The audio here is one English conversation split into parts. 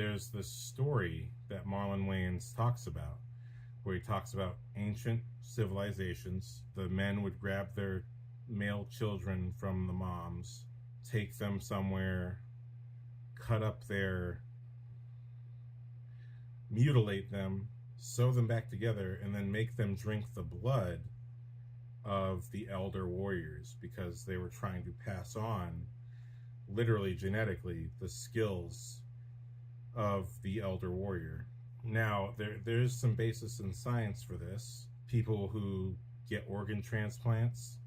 there's this story that Marlon Wayans talks about, where he talks about ancient civilizations. The men would grab their male children from the moms, take them somewhere, cut up mutilate them, sew them back together, and then make them drink the blood of the elder warriors, because they were trying to pass on, literally genetically, the skills of the elder warrior. Now, there's some basis in science for this. People who get organ transplants,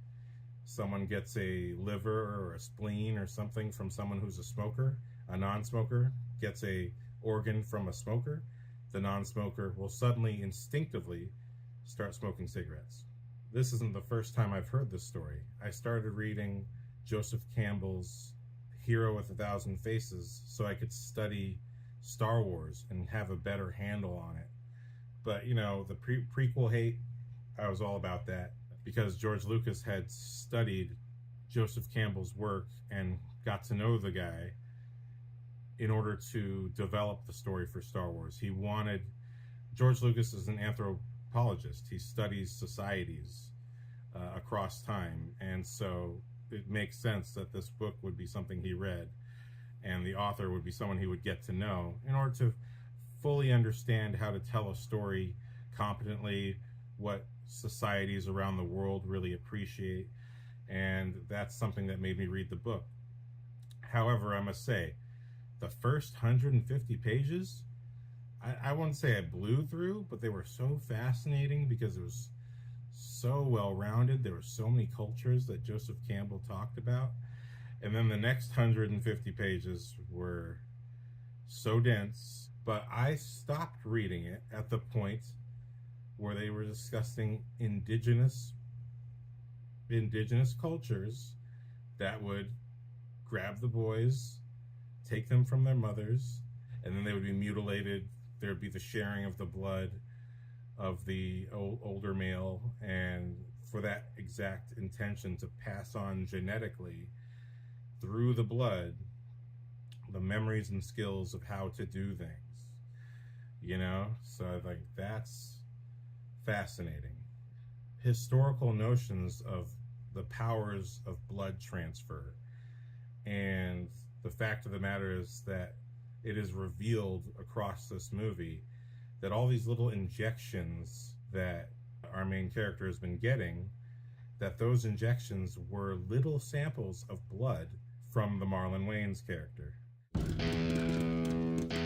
someone gets a liver or a spleen or something from someone who's a smoker, a non-smoker gets a organ from a smoker, the non-smoker will suddenly instinctively start smoking cigarettes. This isn't the first time I've heard this story. I started reading Joseph Campbell's Hero with a Thousand Faces so I could study Star Wars and have a better handle on it. But, you know, the prequel hate, I was all about that, because George Lucas had studied Joseph Campbell's work and got to know the guy in order to develop the story for Star Wars. George Lucas is an anthropologist. He studies societies across time, and so it makes sense that this book would be something he read, and the author would be someone he would get to know in order to fully understand how to tell a story competently, what societies around the world really appreciate, and that's something that made me read the book. However, I must say, the first 150 pages, I wouldn't say I blew through, but they were so fascinating because it was so well-rounded. There were so many cultures that Joseph Campbell talked about. And then the next 150 pages were so dense, but I stopped reading it at the point where they were discussing indigenous cultures that would grab the boys, take them from their mothers, and then they would be mutilated. There would be the sharing of the blood of the older male, and for that exact intention to pass on genetically through the blood the memories and skills of how to do things, you know? So like, that's fascinating. Historical notions of the powers of blood transfer, and the fact of the matter is that it is revealed across this movie that all these little injections that our main character has been getting, that those injections were little samples of blood from the Marlon Wayans character.